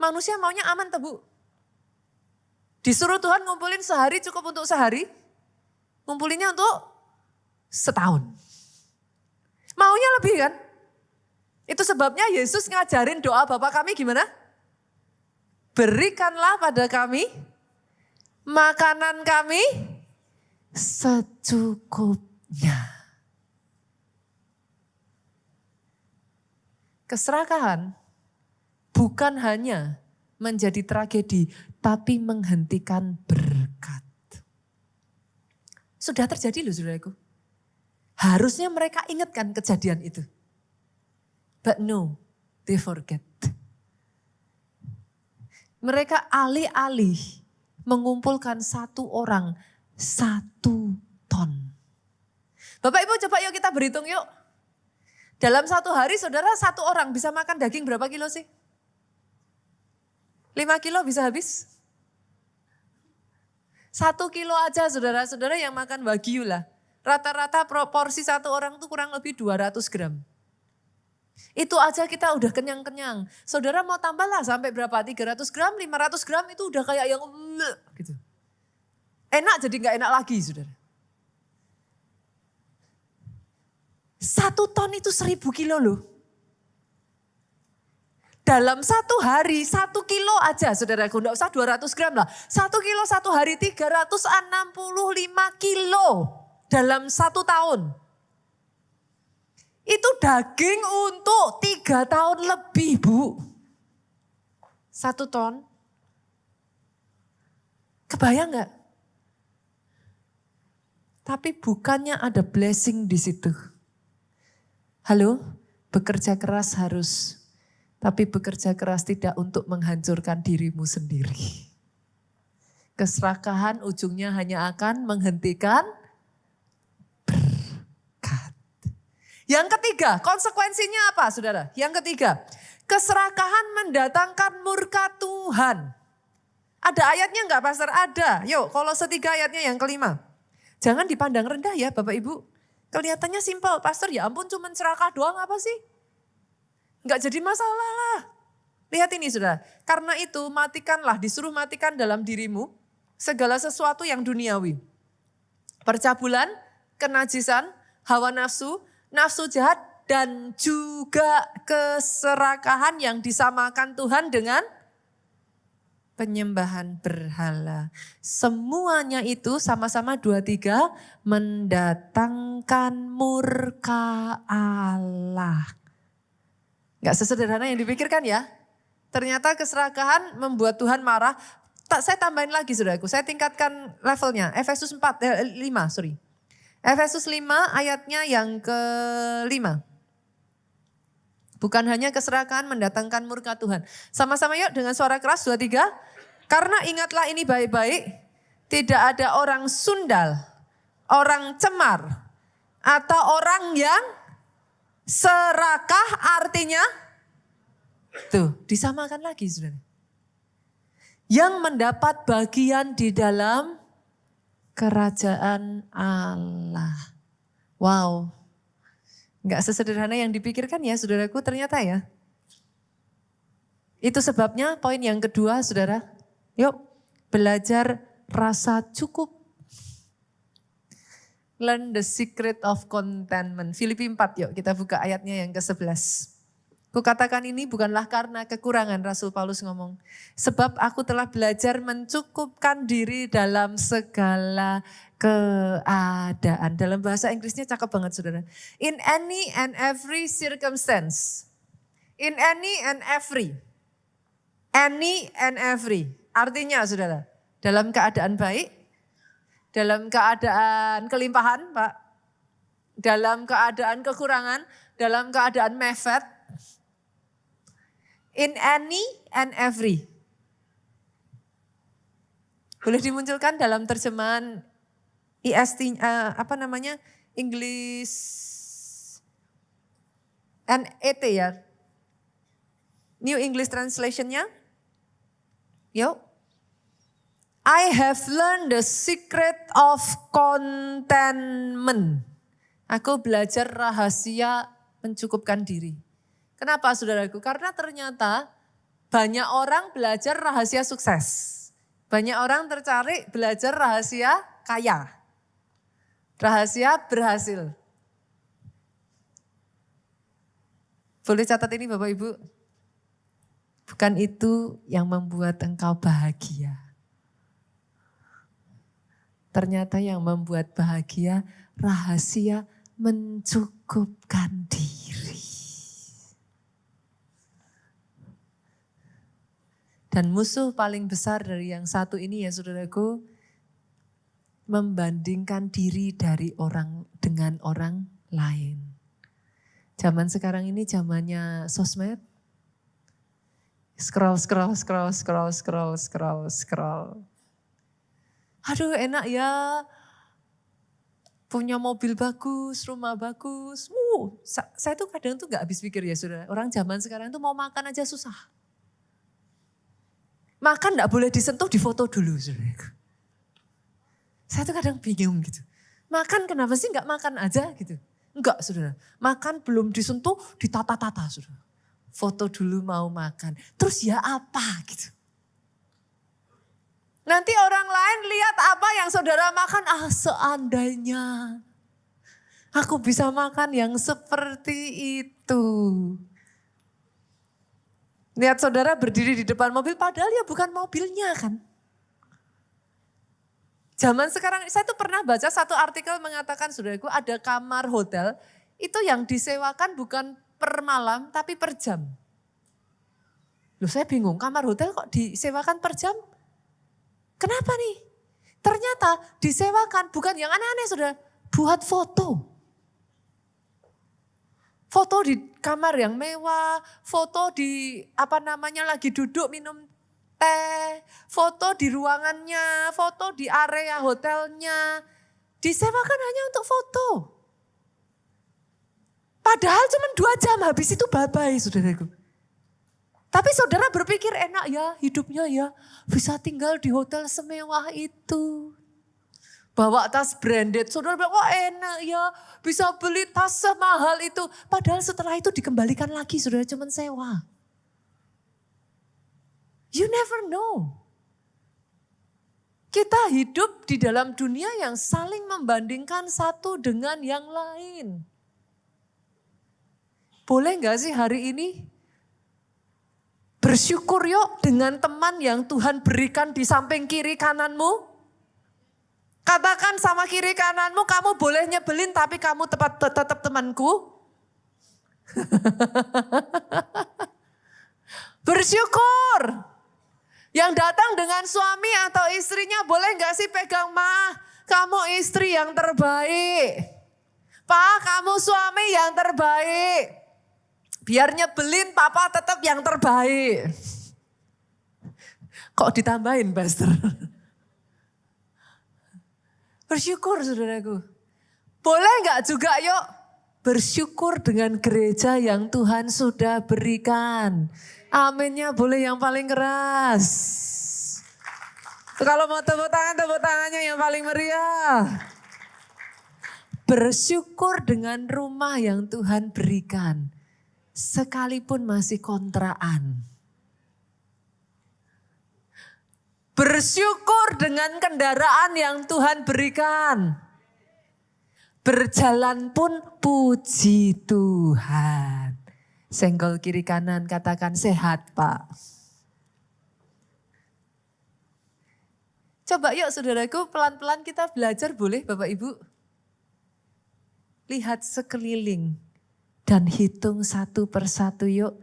Manusia maunya aman tuh Bu. Disuruh Tuhan ngumpulin sehari cukup untuk sehari. Ngumpulinnya untuk setahun. Maunya lebih kan? Itu sebabnya Yesus ngajarin doa Bapa kami gimana? Berikanlah pada kami makanan kami secukupnya. Keserakahan bukan hanya menjadi tragedi, tapi menghentikan berkat. Sudah terjadi loh saudaraku. Harusnya mereka ingatkan kejadian itu. But no, they forget. Mereka alih-alih mengumpulkan satu orang 1 ton. Bapak Ibu coba yuk kita berhitung yuk. Dalam satu hari saudara satu orang bisa makan daging berapa kilo sih? 5 kilo bisa habis? 1 kilo aja saudara-saudara yang makan wagyu lah. Rata-rata porsi satu orang tuh kurang lebih 200 gram. Itu aja kita udah kenyang-kenyang. Saudara mau tambah lah sampai berapa? 300 gram, 500 gram itu udah kayak yang gitu. Enak jadi gak enak lagi saudara. 1 ton itu 1000 kilo loh. Dalam satu hari 1 kilo aja saudaraku, enggak usah 200 gram lah. 1 kilo satu hari 365 kilo dalam 1 tahun. Itu daging untuk 3 tahun lebih Bu. 1 ton. Kebayang gak? Tapi bukannya ada blessing di situ. Halo, bekerja keras harus. Tapi bekerja keras tidak untuk menghancurkan dirimu sendiri. Keserakahan ujungnya hanya akan menghentikan berkat. Yang ketiga, konsekuensinya apa saudara? Yang ketiga, keserakahan mendatangkan murka Tuhan. Ada ayatnya enggak Pastor? Ada. Yuk, Kolose 3 ayatnya yang kelima. Jangan dipandang rendah ya Bapak Ibu. Kelihatannya simpel, Pastor ya ampun cuma serakah doang apa sih? Enggak jadi masalah lah. Lihat ini saudara, karena itu matikanlah, disuruh matikan dalam dirimu segala sesuatu yang duniawi. Percabulan, kenajisan, hawa nafsu, nafsu jahat, dan juga keserakahan yang disamakan Tuhan dengan penyembahan berhala. Semuanya itu sama-sama 2-3 mendatangkan murka Allah. Gak sesederhana yang dipikirkan ya. Ternyata keserakahan membuat Tuhan marah. Saya tambahin lagi saudaraku, saya tingkatkan levelnya. Efesus 5. Efesus 5 ayatnya yang ke-5. Bukan hanya keserakahan mendatangkan murka Tuhan. Sama-sama yuk dengan suara keras 2-3. Karena ingatlah ini baik-baik, tidak ada orang sundal, orang cemar, atau orang yang serakah, artinya tuh disamakan lagi saudara. Yang mendapat bagian di dalam kerajaan Allah. Wow, gak sesederhana yang dipikirkan ya saudaraku ternyata ya. Itu sebabnya poin yang kedua saudara. Yuk belajar rasa cukup. Learn the secret of contentment. Filipi 4 yuk kita buka ayatnya yang ke-11. Kukatakan ini bukanlah karena kekurangan, Rasul Paulus ngomong. Sebab aku telah belajar mencukupkan diri dalam segala keadaan. Dalam bahasa Inggrisnya cakep banget saudara. In any and every circumstance. In any and every. Any and every. Artinya saudara, dalam keadaan baik, dalam keadaan kelimpahan Pak, dalam keadaan kekurangan, dalam keadaan mepet, in any and every. Boleh dimunculkan dalam terjemahan IST, English NET ya. New English Translation-nya. Yuk. I have learned the secret of contentment. Aku belajar rahasia mencukupkan diri. Kenapa saudaraku? Karena ternyata banyak orang belajar rahasia sukses. Banyak orang tercari belajar rahasia kaya. Rahasia berhasil. Boleh catat ini Bapak Ibu? Bukan itu yang membuat engkau bahagia. Ternyata yang membuat bahagia rahasia mencukupkan diri. Dan musuh paling besar dari yang satu ini ya saudaraku, membandingkan diri dari orang dengan orang lain. Zaman sekarang ini zamannya sosmed. Scroll. Aduh enak ya, punya mobil bagus, rumah bagus. Saya tuh kadang tuh gak habis pikir ya saudara, orang zaman sekarang tuh mau makan aja susah. Makan gak boleh disentuh, difoto dulu saudara. Saya tuh kadang bingung gitu. Makan kenapa sih gak makan aja gitu. Enggak saudara, makan belum disentuh, ditata-tata saudara. Foto dulu mau makan, terus ya apa gitu. Nanti orang lain lihat apa yang saudara makan, seandainya aku bisa makan yang seperti itu. Lihat saudara berdiri di depan mobil, padahal ya bukan mobilnya kan. Zaman sekarang, saya tuh pernah baca satu artikel mengatakan saudaraku ada kamar hotel, itu yang disewakan bukan per malam tapi per jam. Loh saya bingung, kamar hotel kok disewakan per jam? Kenapa nih? Ternyata disewakan bukan yang aneh-aneh saudara, buat foto. Foto di kamar yang mewah, foto di lagi duduk minum teh, foto di ruangannya, foto di area hotelnya. Disewakan hanya untuk foto. Padahal cuma 2 jam, habis itu bye-bye saudaraku. Tapi saudara berpikir enak ya hidupnya ya, bisa tinggal di hotel semewah itu. Bawa tas branded, saudara bilang wah enak ya, bisa beli tas semahal itu. Padahal setelah itu dikembalikan lagi, saudara cuma sewa. You never know. Kita hidup di dalam dunia yang saling membandingkan satu dengan yang lain. Boleh gak sih hari ini Bersyukur yuk dengan teman yang Tuhan berikan di samping kiri kananmu. Katakan sama kiri kananmu, kamu boleh nyebelin tapi kamu tetap temanku. Bersyukur. Yang datang dengan suami atau istrinya, boleh gak sih pegang, "Ma, kamu istri yang terbaik. Pak, kamu suami yang terbaik. Biar nyebelin papa tetap yang terbaik." Kok ditambahin, Pastor? Bersyukur, saudaraku. Boleh gak juga yuk bersyukur dengan gereja yang Tuhan sudah berikan. Aminnya boleh yang paling keras. Kalau mau tepuk tangannya yang paling meriah. Bersyukur dengan rumah yang Tuhan berikan. Sekalipun masih kontraan. Bersyukur dengan kendaraan yang Tuhan berikan. Berjalan pun puji Tuhan. Senggol kiri kanan, katakan sehat, Pak. Coba yuk saudaraku, pelan-pelan kita belajar, boleh Bapak Ibu? Lihat sekeliling dan hitung satu persatu yuk.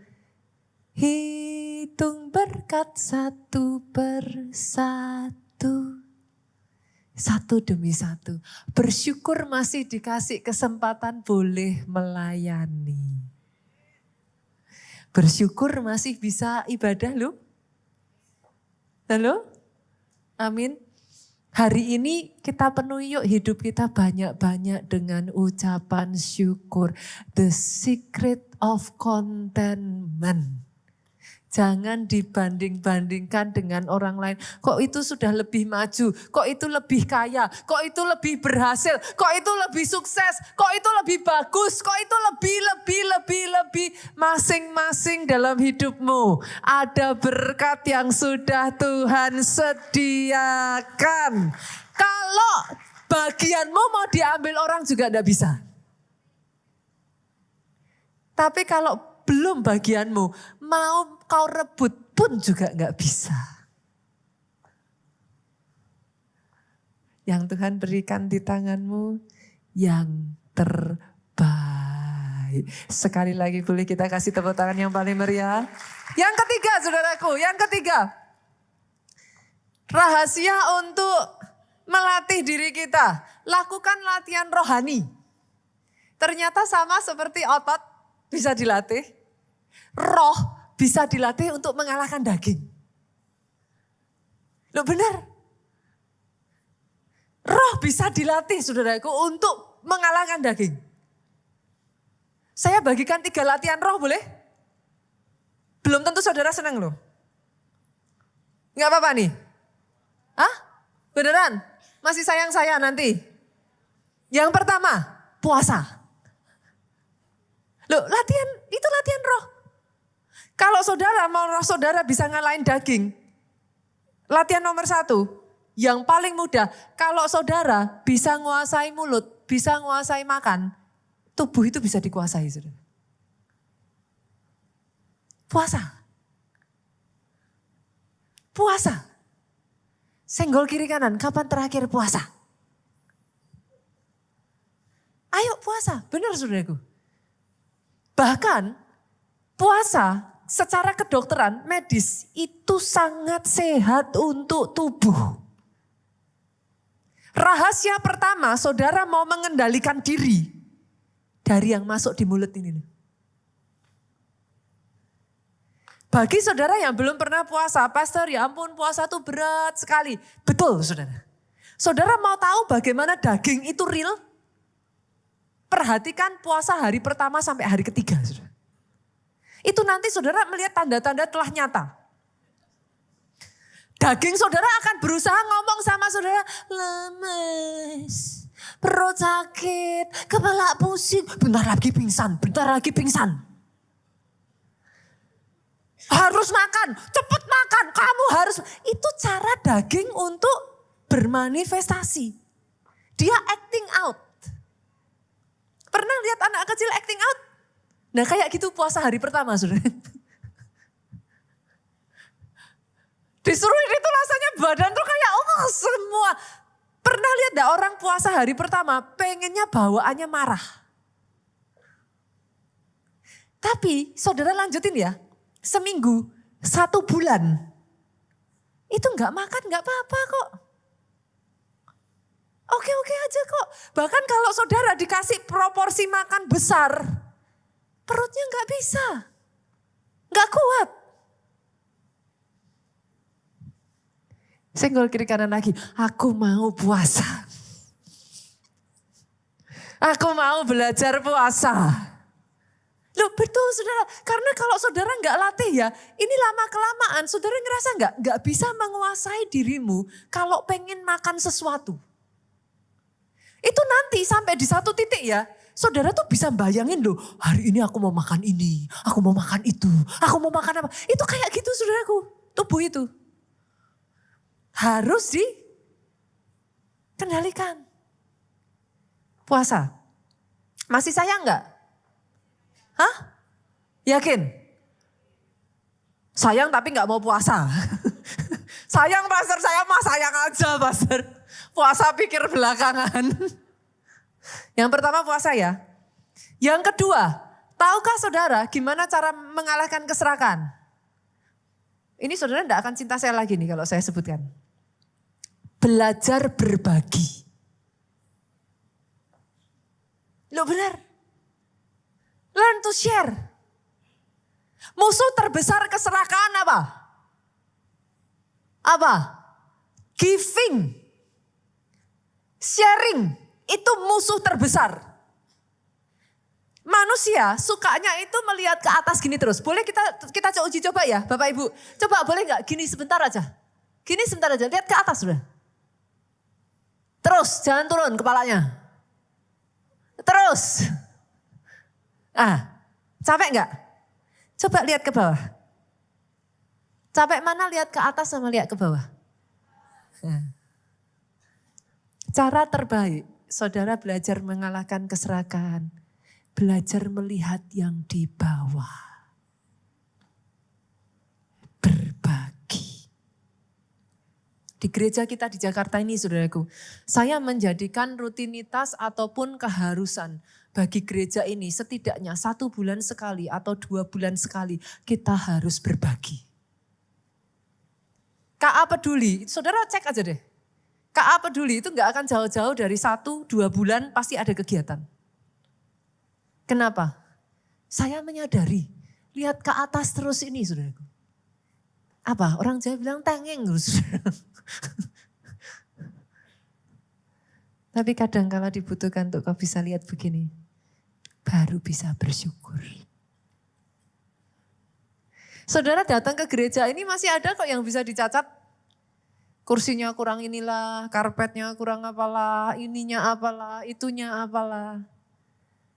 Hitung berkat satu persatu. Satu demi satu. Bersyukur masih dikasih kesempatan boleh melayani. Bersyukur masih bisa ibadah loh. Halo? Amin. Hari ini kita penuhi yuk hidup kita banyak-banyak dengan ucapan syukur. The secret of contentment. Jangan dibanding-bandingkan dengan orang lain. Kok itu sudah lebih maju, kok itu lebih kaya, kok itu lebih berhasil, kok itu lebih sukses, kok itu lebih bagus, kok itu lebih. Masing-masing dalam hidupmu ada berkat yang sudah Tuhan sediakan. Kalau bagianmu mau diambil orang juga tidak bisa. Tapi kalau belum bagianmu, mau kau rebut pun juga enggak bisa. Yang Tuhan berikan di tanganmu yang terbaik. Sekali lagi boleh kita kasih tepuk tangan yang paling meriah. Yang ketiga saudaraku, yang ketiga. Rahasia untuk melatih diri kita. Lakukan latihan rohani. Ternyata sama seperti otot bisa dilatih. Roh bisa dilatih untuk mengalahkan daging. Loh benar. Roh bisa dilatih saudaraku untuk mengalahkan daging. Saya bagikan 3 latihan roh boleh? Belum tentu saudara senang loh. Enggak apa-apa nih? Hah? Beneran? Masih sayang saya nanti? Yang pertama, puasa. Loh latihan, itu latihan roh. Kalau saudara mau roh saudara bisa ngalahin daging. Latihan nomor 1, yang paling mudah. Kalau saudara bisa nguasai mulut, bisa nguasai makan, tubuh itu bisa dikuasai. Saudara. Puasa. Puasa. Senggol kiri kanan, kapan terakhir puasa? Ayo puasa, benar saudaraku. Bahkan puasa secara kedokteran medis itu sangat sehat untuk tubuh. Rahasia pertama, saudara mau mengendalikan diri dari yang masuk di mulut ini. Bagi saudara yang belum pernah puasa, Pastor ya ampun puasa itu berat sekali. Betul saudara. Saudara mau tahu bagaimana daging itu real? Perhatikan puasa hari pertama sampai hari ketiga saudara. Itu nanti saudara melihat tanda-tanda telah nyata. Daging saudara akan berusaha ngomong sama saudara, lemes, perut sakit, kepala pusing, bentar lagi pingsan, bentar lagi pingsan. Harus makan, cepet makan, kamu harus. Itu cara daging untuk bermanifestasi. Dia acting out. Pernah lihat anak kecil acting out? Nah kayak gitu puasa hari pertama saudara. Disuruh ini tuh rasanya badan tuh kayak semua. Pernah lihat gak orang puasa hari pertama pengennya bawaannya marah. Tapi saudara lanjutin ya, seminggu, 1 bulan. Itu gak makan gak apa-apa kok. Oke-oke aja kok. Bahkan kalau saudara dikasih proporsi makan besar, perutnya gak bisa. Gak kuat. Senggol kiri kanan lagi, aku mau puasa. Aku mau belajar puasa. Loh betul saudara, karena kalau saudara nggak latih ya, ini lama-kelamaan saudara ngerasa nggak bisa menguasai dirimu kalau pengen makan sesuatu. Itu nanti sampai di satu titik ya, saudara tuh bisa bayangin loh, hari ini aku mau makan ini, aku mau makan itu, aku mau makan apa. Itu kayak gitu saudaraku, tubuh itu. Harus dikendalikan. Puasa. Masih sayang nggak? Hah? Yakin? Sayang tapi nggak mau puasa. Sayang pastor, saya mah sayang aja pastor. Puasa pikir belakangan. Yang pertama puasa ya. Yang kedua, tahukah saudara gimana cara mengalahkan keserakan? Ini saudara tidak akan cinta saya lagi nih kalau saya sebutkan. Belajar berbagi. Loh benar. Learn to share. Musuh terbesar keserakan apa? Apa? Giving. Sharing. Itu musuh terbesar. Manusia sukanya itu melihat ke atas gini terus. Boleh kita uji coba ya Bapak Ibu. Coba boleh gak gini sebentar aja. Gini sebentar aja, lihat ke atas sudah. Terus jangan turun kepalanya. Terus. Capek gak? Coba lihat ke bawah. Capek mana lihat ke atas sama lihat ke bawah? Cara terbaik saudara belajar mengalahkan keserakan. Belajar melihat yang di bawah. Berbagi. Di gereja kita di Jakarta ini saudaraku, saya menjadikan rutinitas ataupun keharusan bagi gereja ini setidaknya 1 bulan sekali atau 2 bulan sekali kita harus berbagi. KA peduli, saudara cek aja deh. KA peduli itu gak akan jauh-jauh dari 1-2 bulan pasti ada kegiatan. Kenapa? Saya menyadari, lihat ke atas terus ini saudaraku. Apa? Orang Jawa bilang tengeng terus. Tapi kadang kala dibutuhkan untuk kau bisa lihat begini. Baru bisa bersyukur. Saudara datang ke gereja ini masih ada kok yang bisa dicacat. Kursinya kurang inilah, karpetnya kurang apalah, ininya apalah, itunya apalah.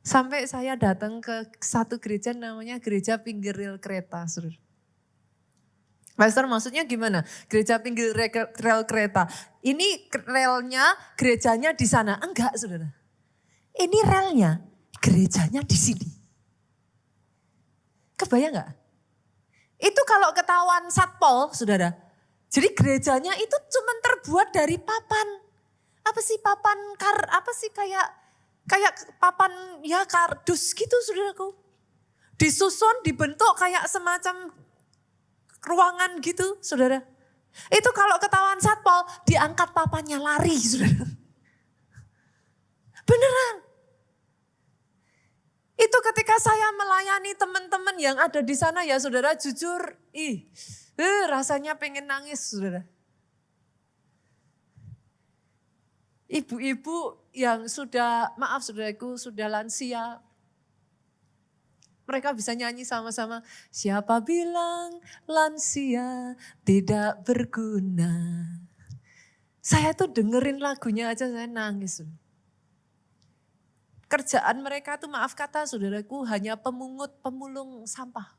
Sampai saya datang ke satu gereja namanya gereja pinggir rel kereta. Saudara. Pastor maksudnya gimana? Gereja pinggir rel kereta. Ini relnya, gerejanya di sana. Enggak saudara. Ini relnya, gerejanya di sini. Kebayang enggak? Itu kalau ketahuan satpol saudara. Jadi gerejanya itu cuma terbuat dari papan. Apa sih papan, kayak papan ya kardus gitu saudaraku. Disusun, dibentuk kayak semacam ruangan gitu saudara. Itu kalau ketahuan satpol diangkat papannya lari saudara. Beneran. Itu ketika saya melayani teman-teman yang ada di sana ya saudara jujur. Rasanya pengen nangis saudara. Ibu-ibu yang sudah maaf saudaraku sudah lansia. Mereka bisa nyanyi sama-sama. Siapa bilang lansia tidak berguna. Saya tuh dengerin lagunya aja saya nangis. Kerjaan mereka tuh maaf kata saudaraku hanya pemungut pemulung sampah.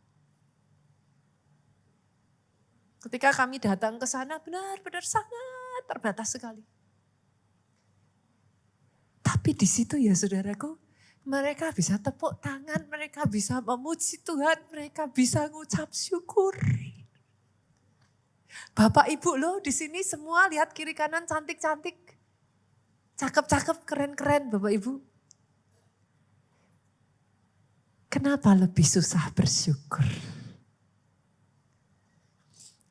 Ketika kami datang ke sana benar-benar sangat terbatas sekali. Tapi di situ ya saudaraku. Mereka bisa tepuk tangan, mereka bisa memuji Tuhan, mereka bisa ngucap syukur. Bapak Ibu loh di sini semua lihat kiri kanan cantik-cantik. Cakep-cakep, keren-keren Bapak Ibu. Kenapa lebih susah bersyukur?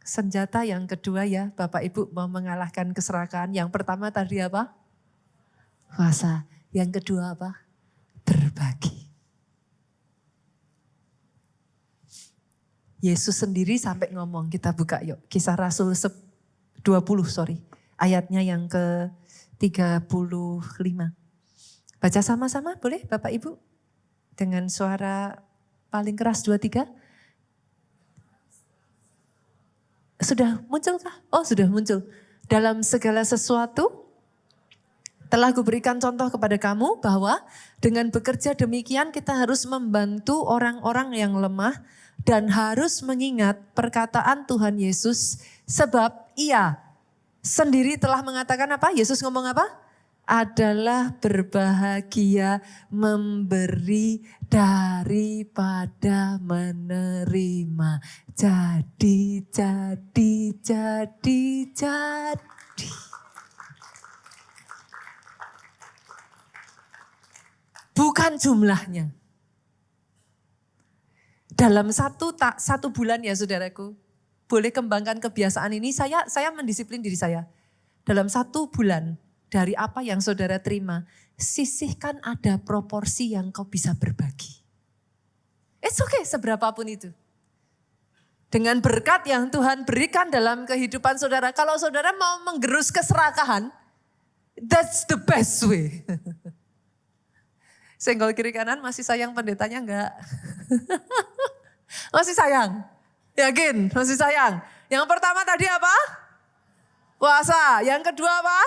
Senjata yang kedua ya Bapak Ibu mau mengalahkan keserakahan. Yang pertama tadi apa? Puasa. Yang kedua apa? Berbagi. Yesus sendiri sampai ngomong, kita buka yuk. Kisah Rasul 20 ayatnya yang ke-35. Baca sama-sama boleh Bapak Ibu? Dengan suara paling keras 2-3. Sudah munculkah? Oh sudah muncul. Dalam segala sesuatu telah kuberikan contoh kepada kamu bahwa dengan bekerja demikian kita harus membantu orang-orang yang lemah dan harus mengingat perkataan Tuhan Yesus sebab ia sendiri telah mengatakan apa? Yesus ngomong apa? Adalah berbahagia memberi daripada menerima. Jadi. Bukan jumlahnya. Dalam satu bulan ya saudaraku, boleh kembangkan kebiasaan ini, saya mendisiplin diri saya. Dalam 1 bulan dari apa yang saudara terima, sisihkan ada proporsi yang kau bisa berbagi. It's okay, seberapapun itu. Dengan berkat yang Tuhan berikan dalam kehidupan saudara, kalau saudara mau menggerus keserakahan, that's the best way. Senggol kiri kanan masih sayang pendetanya enggak? Masih sayang? Yakin? Masih sayang? Yang pertama tadi apa? Puasa. Yang kedua apa?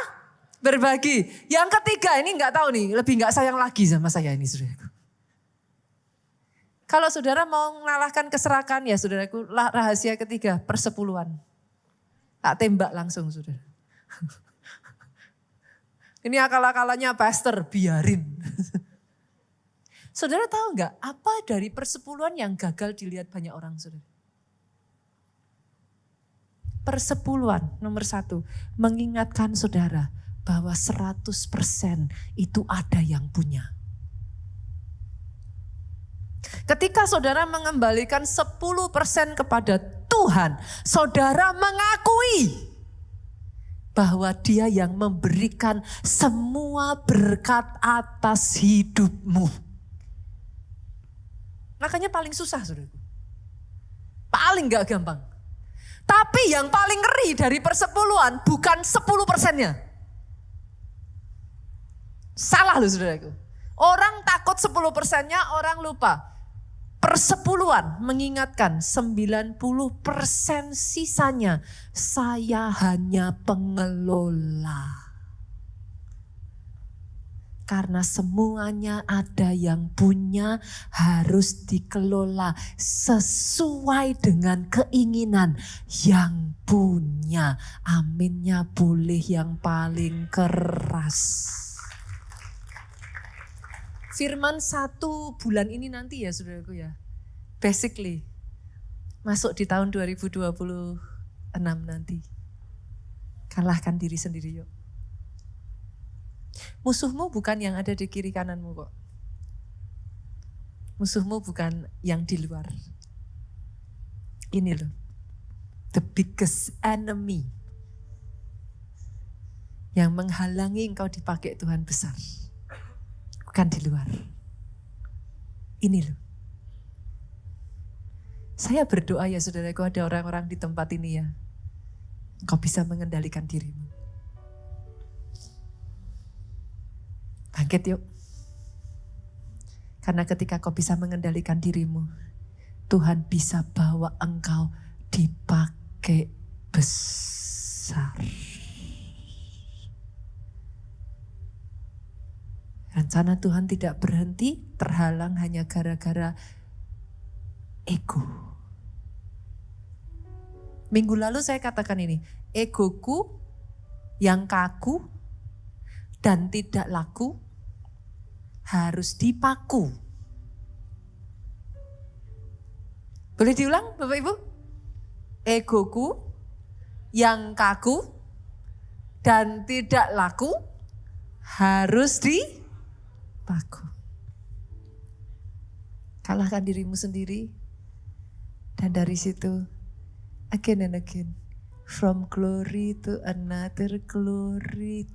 Berbagi. Yang ketiga ini enggak tahu nih, lebih enggak sayang lagi sama saya ini saudaraku. Kalau saudara mau mengalahkan keserakahan ya saudaraku, rahasia ketiga, persepuluhan. Tak tembak langsung saudara. Ini akal-akalannya pastor, biarin. Saudara tahu enggak apa dari persepuluhan yang gagal dilihat banyak orang saudara? Persepuluhan nomor 1, mengingatkan saudara bahwa 100% itu ada yang punya. Ketika saudara mengembalikan 10% kepada Tuhan, saudara mengakui bahwa Dia yang memberikan semua berkat atas hidupmu. Makanya paling susah saudaraku. Paling gak gampang. Tapi yang paling ngeri dari persepuluhan bukan 10%-nya. Salah loh saudaraku. Orang takut 10%-nya, orang lupa. Persepuluhan mengingatkan 90% sisanya saya hanya pengelola. Karena semuanya ada yang punya harus dikelola sesuai dengan keinginan yang punya. Aminnya boleh yang paling keras. Firman 1 bulan ini nanti ya saudaraku ya. Basically masuk di tahun 2026 nanti. Kalahkan diri sendiri yuk. Musuhmu bukan yang ada di kiri kananmu kok. Musuhmu bukan yang di luar. Ini loh. The biggest enemy. Yang menghalangi engkau dipakai Tuhan besar. Bukan di luar. Ini loh. Saya berdoa ya saudaraku ada orang-orang di tempat ini ya. Engkau bisa mengendalikan dirimu. Bangkit yuk. Karena ketika kau bisa mengendalikan dirimu, Tuhan bisa bawa engkau dipakai besar. Rencana Tuhan tidak berhenti, terhalang hanya gara-gara ego. Minggu lalu saya katakan ini, egoku yang kaku dan tidak laku harus dipaku. Boleh diulang Bapak Ibu? Egoku yang kaku dan tidak laku harus dipaku. Kalahkan dirimu sendiri dan dari situ again and again. From glory to another glory